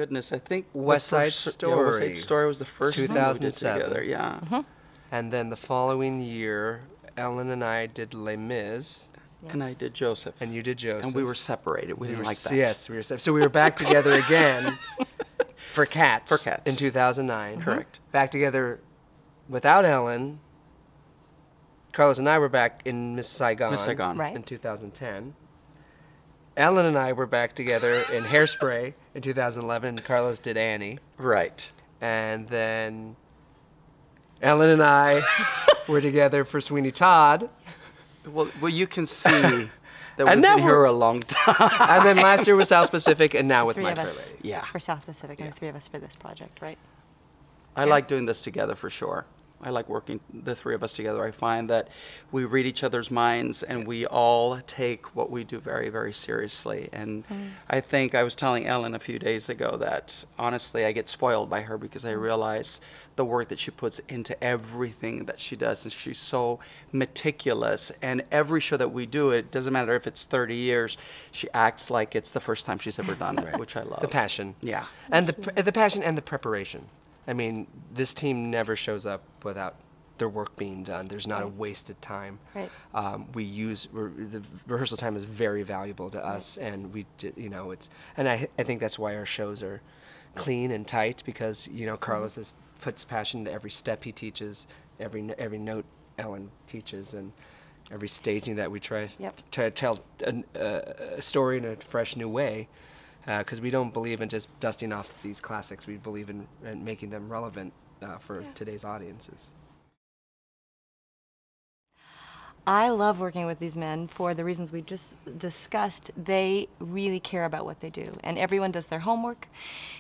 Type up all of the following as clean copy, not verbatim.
goodness, I think West Side Story. West Side Story was the first thing we did 2007. together. Yeah. And then the following year, Ellen and I did Les Mis. Yes. And I did Joseph. And you did Joseph. And we were separated. We didn't like that. Yes, we were separated. So we were back together again for Cats. For Cats. In 2009. Correct. Back together without Ellen. Carlos and I were back in Miss Saigon. Miss Saigon. Right. In 2010. Ellen and I were back together in Hairspray in 2011, and Carlos did Annie. Right. And then Ellen and I were together for Sweeney Todd. Well, you can see that we've And now been here a long time. And then last year was South Pacific, and now with Three My of Fair us. Lady. Yeah. For South Pacific, and the three of us for this project, right? I like doing this together for sure. I like working the three of us together. I find that we read each other's minds and we all take what we do very, very seriously. And I think I was telling Ellen a few days ago that honestly I get spoiled by her because I realize the work that she puts into everything that she does. And she's so meticulous. And every show that we do, it doesn't matter if it's 30 years, she acts like it's the first time she's ever done it, which I love. The passion. Yeah. And the passion and the preparation. I mean, this team never shows up without their work being done. There's not a wasted time. Right. The rehearsal time is very valuable to us, and I think that's why our shows are clean and tight, because Carlos puts passion into every step he teaches, every note Ellen teaches, and every staging that we try to tell a story in a fresh new way. Because we don't believe in just dusting off these classics. We believe in making them relevant for today's audiences. I love working with these men for the reasons we just discussed. They really care about what they do, and everyone does their homework,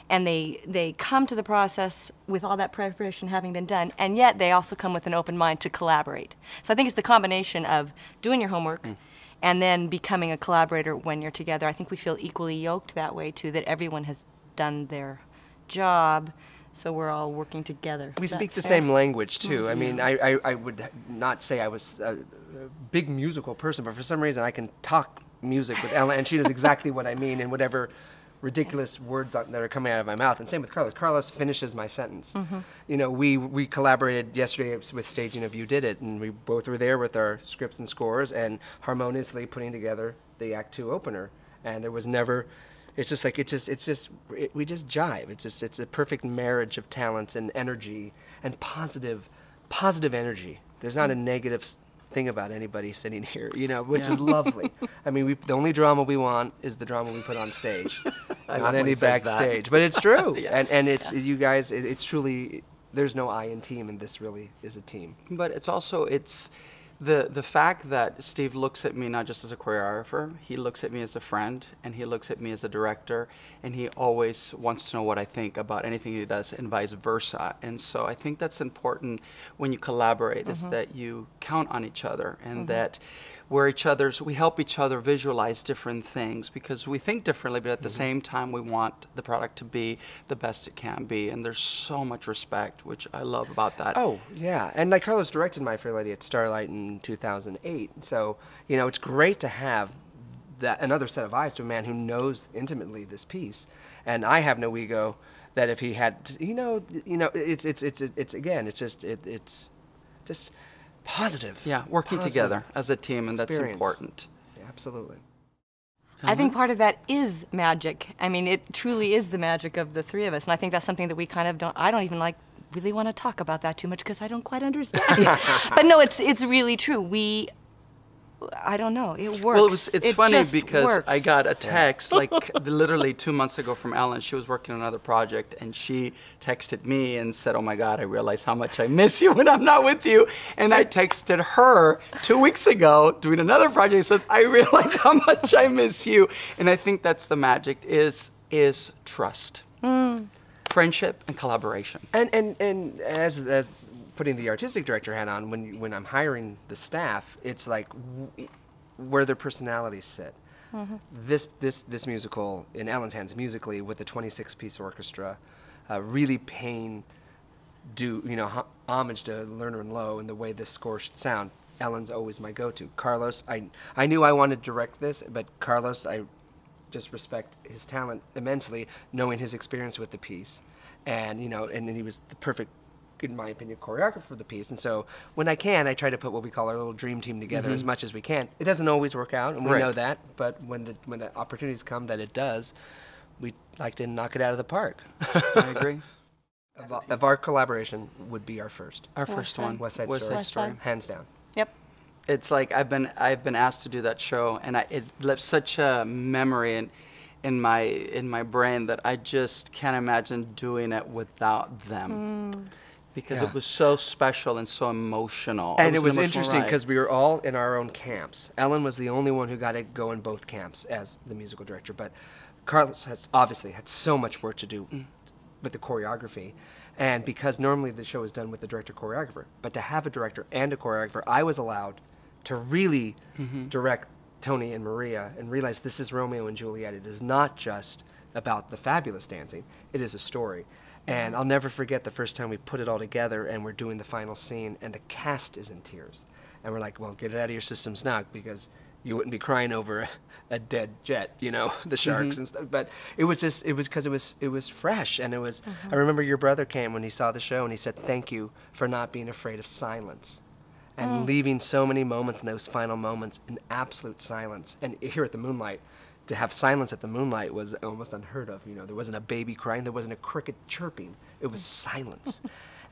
and they come to the process with all that preparation having been done, and yet they also come with an open mind to collaborate. So I think it's the combination of doing your homework and then becoming a collaborator when you're together. I think we feel equally yoked that way too, that everyone has done their job, so we're all working together. We speak the same language too. I mean, I would not say I was a big musical person, but for some reason I can talk music with Ellen, and she knows exactly what I mean, and whatever ridiculous words that are coming out of my mouth. And same with Carlos. Carlos finishes my sentence. We collaborated yesterday with staging of You Did It, and we both were there with our scripts and scores and harmoniously putting together the Act 2 opener. And there was never, we just jive. It's a perfect marriage of talents and energy and positive energy. There's not a negative thing about anybody sitting here, which is lovely. I mean, the only drama we want is the drama we put on stage, not any backstage. But it's true, and it's you guys. It's truly, there's no I in team, and this really is a team. But it's also the fact that Steve looks at me not just as a choreographer, he looks at me as a friend, and he looks at me as a director, and he always wants to know what I think about anything he does, and vice versa. And so I think that's important when you collaborate, is that you count on each other, and that we help each other visualize different things, because we think differently, but at the same time we want the product to be the best it can be, and there's so much respect, which I love about that. Oh yeah, and like Carlos directed My Fair Lady at Starlight in 2008, so it's great to have that another set of eyes to a man who knows intimately this piece. And I have no ego that if he had, it's just positive. Yeah, working together as a team, and experience. That's important. Yeah, absolutely. I think part of that is magic. I mean, it truly is the magic of the three of us, and I think that's something that we kind of I don't even really want to talk about that too much because I don't quite understand it. But no, it's really true. I don't know, it works. Well, it's funny because works. I got a text literally 2 months ago from Ellen. She was working on another project, and she texted me and said, "Oh my God, I realize how much I miss you when I'm not with you." And I texted her 2 weeks ago doing another project. I said, "I realize how much I miss you." And I think that's the magic is trust, friendship, and collaboration. And as putting the artistic director hat on, when I'm hiring the staff, it's like where their personalities sit. This musical, in Ellen's hands musically, with a 26-piece orchestra, really paying homage to Lerner and Loewe and the way this score should sound. Ellen's always my go-to. Carlos, I knew I wanted to direct this, but Carlos, just respect his talent immensely, knowing his experience with the piece. And, you know, and then he was the perfect, in my opinion, choreographer for the piece. And so when I can, I try to put what we call our little dream team together as much as we can. It doesn't always work out, and we know that. But when the opportunities come that it does, we like to knock it out of the park. I agree. Of our collaboration would be our first. Our first one, West Side West Story. Side Story. Hands down. Yep. It's like I've been asked to do that show, and it left such a memory in my brain that I just can't imagine doing it without them. Because it was so special and so emotional. And it was an emotional interesting ride. because we were all in our own camps. Ellen was the only one who got to go in both camps as the musical director, but Carlos has obviously had so much work to do with the choreography. And because normally the show is done with the director-choreographer, but to have a director and a choreographer, I was allowed to really direct Tony and Maria and realize this is Romeo and Juliet. It is not just about the fabulous dancing. It is a story. And I'll never forget the first time we put it all together and we're doing the final scene and the cast is in tears. And we're like, well, get it out of your systems now because you wouldn't be crying over a dead jet, you know, the sharks and stuff. But it was because it was fresh. And it was, I remember your brother came when he saw the show and he said, thank you for not being afraid of silence. And leaving so many moments in those final moments in absolute silence. And here at the Moonlight, to have silence at the Moonlight was almost unheard of. You know, there wasn't a baby crying, there wasn't a cricket chirping. It was silence.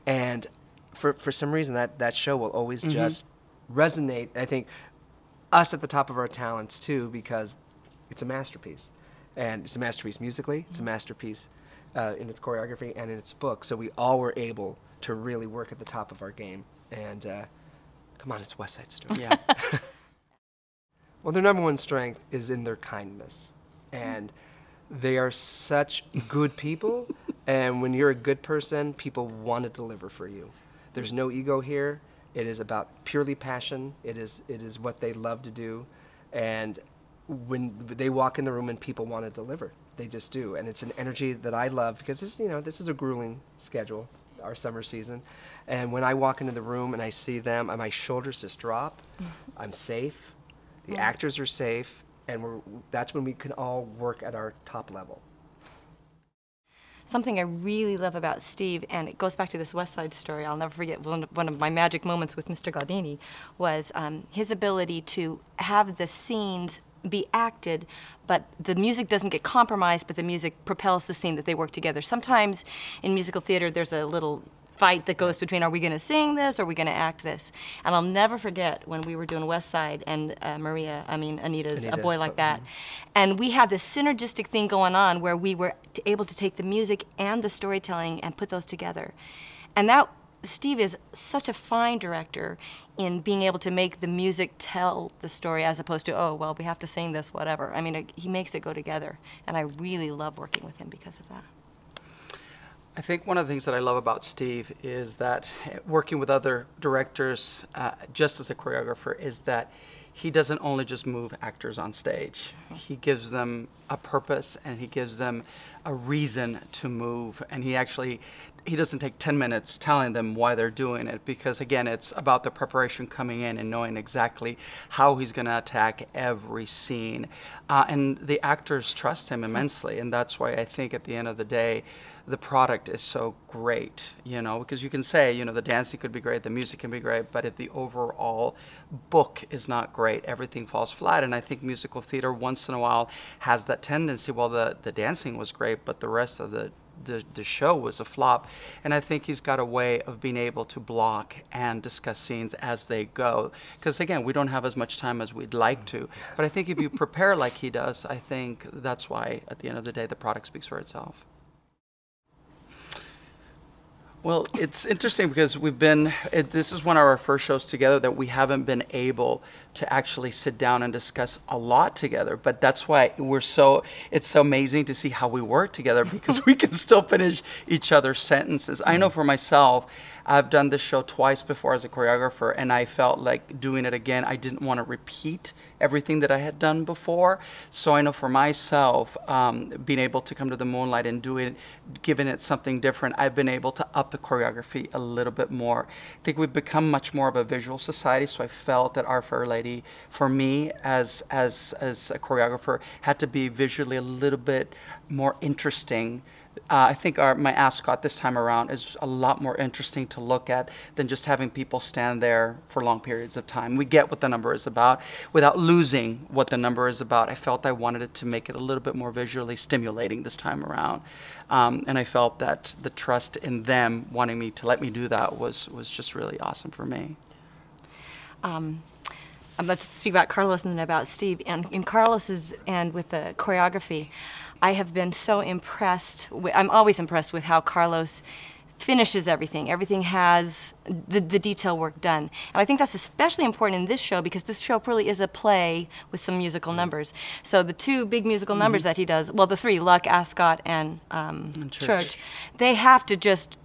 And for some reason, that show will always just resonate. I think us at the top of our talents too, because it's a masterpiece. And it's a masterpiece musically, it's a masterpiece in its choreography and in its book. So we all were able to really work at the top of our game. And come on, it's West Side Story. Yeah. Well, their number one strength is in their kindness. And they are such good people. And when you're a good person, people want to deliver for you. There's no ego here. It is about purely passion. It is what they love to do. And when they walk in the room and people want to deliver, they just do. And it's an energy that I love because this is a grueling schedule, our summer season. And when I walk into the room and I see them, my shoulders just drop. I'm safe. The actors are safe, and that's when we can all work at our top level. Something I really love about Steve, and it goes back to this West Side Story, I'll never forget one of my magic moments with Mr. Glaudini, was his ability to have the scenes be acted, but the music doesn't get compromised, but the music propels the scene that they work together. Sometimes in musical theater, there's a little fight that goes between, are we going to sing this or are we going to act this? And I'll never forget when we were doing West Side and Anita's A Boy Like That. And we had this synergistic thing going on where we were able to take the music and the storytelling and put those together. And Steve is such a fine director in being able to make the music tell the story as opposed to, oh, well, we have to sing this, whatever. I mean, he makes it go together. And I really love working with him because of that. I think one of the things that I love about Steve is that working with other directors, just as a choreographer, is that he doesn't only just move actors on stage. He gives them a purpose and he gives them a reason to move. And he doesn't take 10 minutes telling them why they're doing it because, again, it's about the preparation coming in and knowing exactly how he's going to attack every scene. And the actors trust him immensely. And that's why I think at the end of the day, the product is so great, you know, because you can say, you know, the dancing could be great, the music can be great, but if the overall book is not great, everything falls flat. And I think musical theater once in a while has that tendency, well, the dancing was great, but the rest of the show was a flop. And I think he's got a way of being able to block and discuss scenes as they go. Because again, we don't have as much time as we'd like to. But I think if you prepare like he does, I think that's why at the end of the day, the product speaks for itself. Well, it's interesting because this is one of our first shows together that we haven't been able to actually sit down and discuss a lot together. But that's why it's so amazing to see how we work together because we can still finish each other's sentences. I know for myself, I've done this show twice before as a choreographer, and I felt like doing it again, I didn't want to repeat everything that I had done before. So I know for myself, being able to come to the Moonlight and do it, giving it something different, I've been able to up the choreography a little bit more. I think we've become much more of a visual society, so I felt that Our Fair Lady, for me as a choreographer, had to be visually a little bit more interesting. I think my ascot this time around is a lot more interesting to look at than just having people stand there for long periods of time. We get what the number is about without losing what the number is about. I felt I wanted it to make it a little bit more visually stimulating this time around. And I felt that the trust in them wanting me to let me do that was just really awesome for me. I'm about to speak about Carlos and then about Steve. And in Carlos's and with the choreography, I have been so impressed. I'm always impressed with how Carlos finishes everything. Everything has the detail work done. And I think that's especially important in this show because this show really is a play with some musical numbers. So the two big musical numbers that he does, well, the three, Luck, Ascot, and Church, they have to just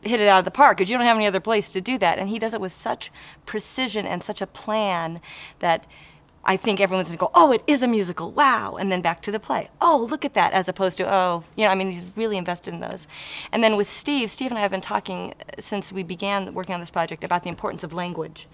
hit it out of the park because you don't have any other place to do that. And he does it with such precision and such a plan that I think everyone's going to go, oh, it is a musical, wow, and then back to the play. Oh, look at that, as opposed to, oh, you know, I mean, he's really invested in those. And then with Steve and I have been talking since we began working on this project about the importance of language.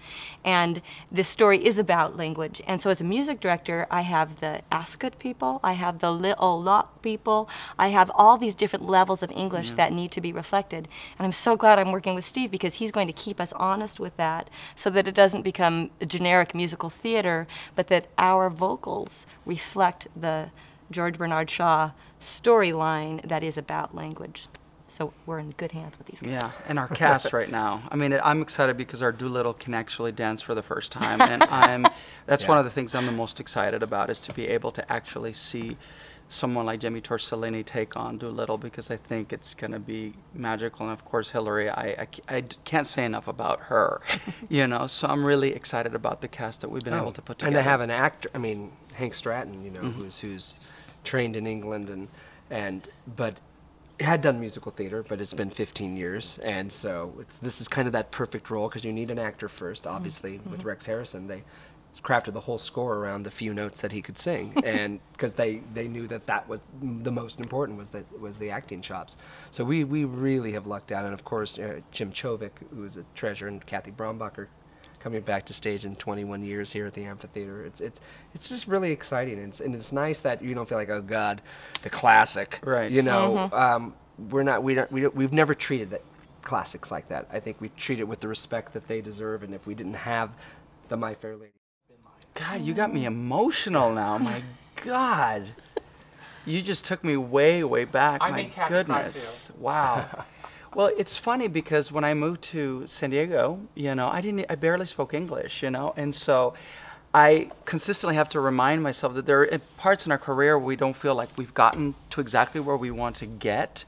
And this story is about language. And so as a music director, I have the Ascot people, I have the Little Lock people, I have all these different levels of English that need to be reflected. And I'm so glad I'm working with Steve because he's going to keep us honest with that so that it doesn't become a generic musical theater, but that our vocals reflect the George Bernard Shaw storyline that is about language. So we're in good hands with these guys. Yeah, and our cast right now. I mean, I'm excited because our Doolittle can actually dance for the first time, and that's one of the things I'm the most excited about is to be able to actually see someone like Jimmy Torcellini take on Doolittle because I think it's going to be magical. And of course, Hillary, I can't say enough about her, you know. So I'm really excited about the cast that we've been able to put together. And to have an actor, I mean, Hank Stratton, you know, who's trained in England but had done musical theater, but it's been 15 years, and so this is kind of that perfect role because you need an actor first. Obviously, with Rex Harrison, they crafted the whole score around the few notes that he could sing, and because they knew that was the most important was the acting chops. So we really have lucked out, and of course Jim Chovik, who is a treasure, and Kathy Brombacher coming back to stage in 21 years here at the amphitheater. It's just really exciting, and it's nice that you don't feel like, oh God, the classic, right? You know, we've never treated classics like that. I think we treat it with the respect that they deserve, and if we didn't have the My Fair Lady. God, you got me emotional now. My God. You just took me way, way back. My goodness. Wow. Well, it's funny because when I moved to San Diego, you know, I barely spoke English, you know, and so I consistently have to remind myself that there are parts in our career where we don't feel like we've gotten to exactly where we want to get.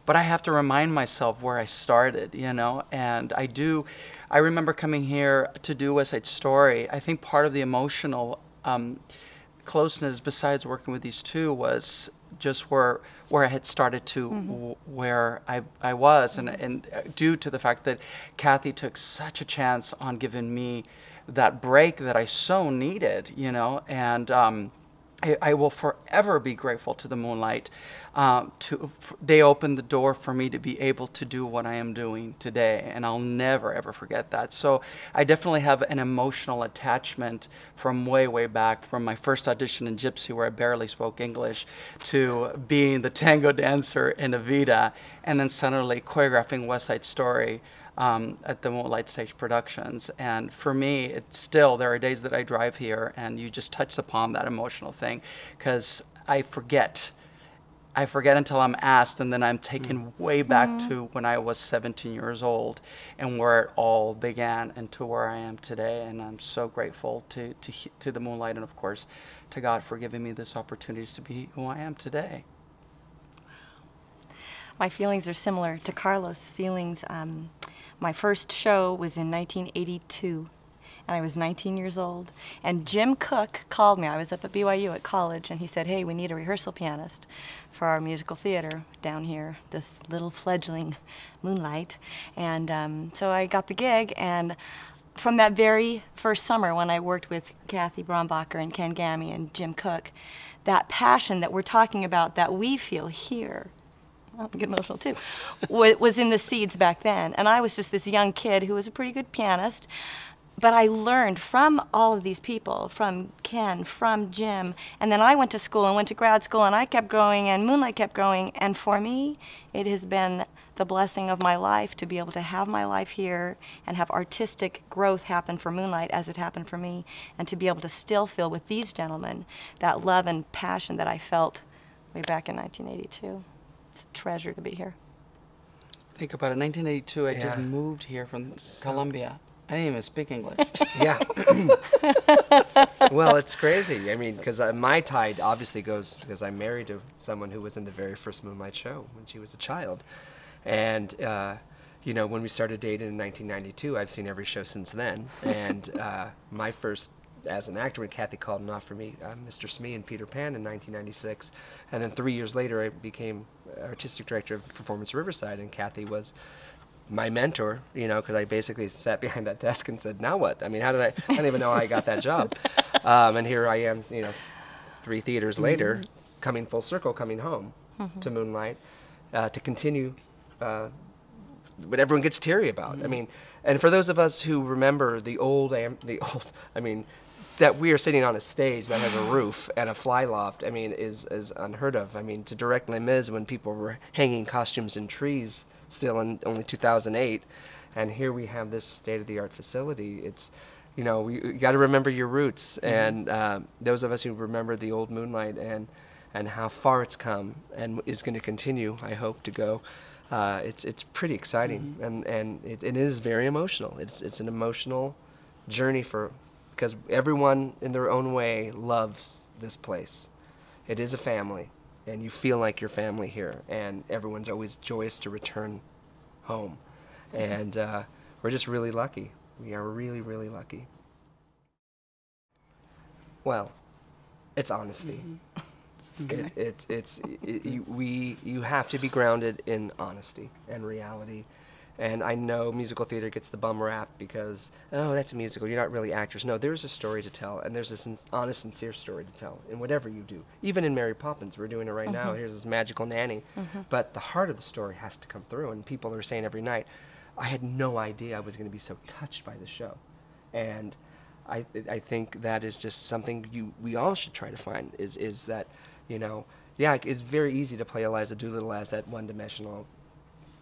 But I have to remind myself where I started, you know, and I remember coming here to do West Side Story. I think part of the emotional closeness, besides working with these two, was just where I had started to where I was, and due to the fact that Kathy took such a chance on giving me that break that I so needed, you know, and I will forever be grateful to the Moonlight. They opened the door for me to be able to do what I am doing today, and I'll never ever forget that. So I definitely have an emotional attachment from way, way back, from my first audition in Gypsy, where I barely spoke English, to being the tango dancer in Evita, and then suddenly choreographing West Side Story at the Moonlight Stage Productions. And for me, it's still, there are days that I drive here and you just touched upon that emotional thing, because I forget until I'm asked, and then I'm taken way back to when I was 17 years old and where it all began and to where I am today. And I'm so grateful to the Moonlight, and of course to God for giving me this opportunity to be who I am today. My feelings are similar to Carlos' feelings. My first show was in 1982, and I was 19 years old. And Jim Cook called me. I was up at BYU at college, and he said, hey, we need a rehearsal pianist for our musical theater down here, this little fledgling Moonlight. And so I got the gig, and from that very first summer when I worked with Kathy Brombacher and Ken Gammy and Jim Cook, that passion that we're talking about that we feel here, I'll get emotional too, was in the seeds back then. And I was just this young kid who was a pretty good pianist. But I learned from all of these people, from Ken, from Jim, and then I went to school and went to grad school, and I kept growing, and Moonlight kept growing. And for me, it has been the blessing of my life to be able to have my life here and have artistic growth happen for Moonlight as it happened for me, and to be able to still feel with these gentlemen that love and passion that I felt way back in 1982. It's a treasure to be here. Think about it. 1982, I just moved here from Colombia. I didn't even speak English. Yeah. Well, it's crazy. I mean, because my tide obviously goes because I'm married to someone who was in the very first Moonlight show when she was a child. And, you know, when we started dating in 1992, I've seen every show since then. And my first, as an actor, when Kathy called and offered me Mr. Smee and Peter Pan in 1996. And then 3 years later, I became artistic director of Performance Riverside, and Kathy was my mentor, you know, because I basically sat behind that desk and said, now what? I mean, I don't even know how I got that job. And here I am, you know, 3 theaters later, coming full circle, coming home to Moonlight, to continue what everyone gets teary about. I mean, and for those of us who remember I mean, that we are sitting on a stage that has a roof and a fly loft, I mean, is unheard of. I mean, to direct Les Mis when people were hanging costumes in trees still in only 2008, and here we have this state-of-the-art facility. It's, you know, you got to remember your roots, and those of us who remember the old Moonlight and how far it's come and is going to continue, I hope, to go. It's pretty exciting, and it is very emotional. It's an emotional journey because everyone in their own way loves this place. It is a family. And you feel like your family here, and everyone's always joyous to return home. And we're just really lucky. We are really, really lucky. Well, it's honesty. You have to be grounded in honesty and reality. And I know musical theater gets the bum rap because, oh, that's a musical, you're not really actors. No, there's a story to tell, and there's this honest, sincere story to tell in whatever you do. Even in Mary Poppins, we're doing it right now. Here's this magical nanny. But the heart of the story has to come through, and people are saying every night, I had no idea I was going to be so touched by the show. And I think that is just something we all should try to find, is that, you know, yeah, it's very easy to play Eliza Doolittle as that one-dimensional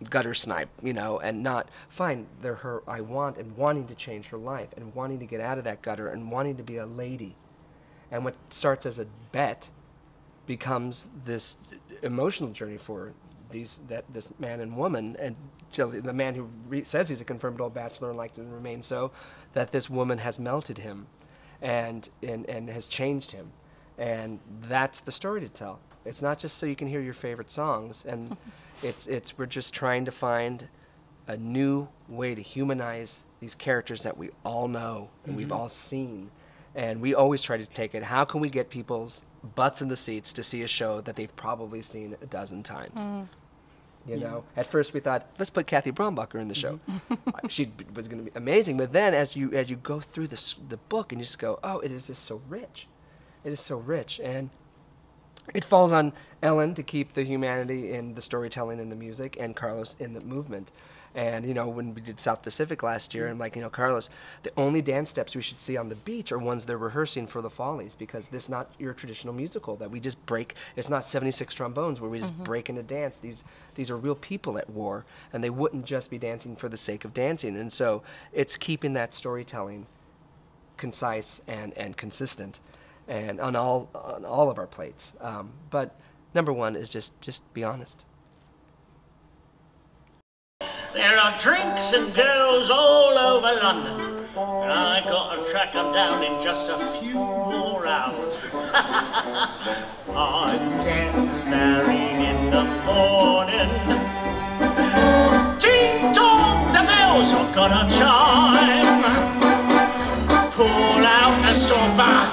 gutter snipe, you know, and not find her I want, and wanting to change her life, and wanting to get out of that gutter, and wanting to be a lady. And what starts as a bet becomes this emotional journey for this man and woman, and so the man who says he's a confirmed old bachelor and like to remain so, that this woman has melted him and has changed him. And that's the story to tell. It's not just so you can hear your favorite songs, and we're just trying to find a new way to humanize these characters that we all know and we've all seen. And we always try to take it, how can we get people's butts in the seats to see a show that they've probably seen a dozen times? You know, at first we thought, let's put Kathy Brombacher in the show. She was going to be amazing, but then as you go through the book and you just go, oh, it is just so rich. It is so rich, and it falls on Ellen to keep the humanity in the storytelling and the music, and Carlos in the movement. And, you know, when we did South Pacific last year, I'm like, you know, Carlos, the only dance steps we should see on the beach are ones they're rehearsing for the Follies, because this is not your traditional musical that we just break. It's not 76 trombones where we just break into dance. These are real people at war, and they wouldn't just be dancing for the sake of dancing. And so it's keeping that storytelling concise and consistent, and on all of our plates. But number one is just be honest. There are drinks and girls all over London. I gotta track them down in just a few more hours. I'm getting married in the morning. Ding dong, the bells are gonna chime. Pull out the stopper,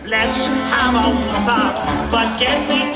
let's have a whopper, but get me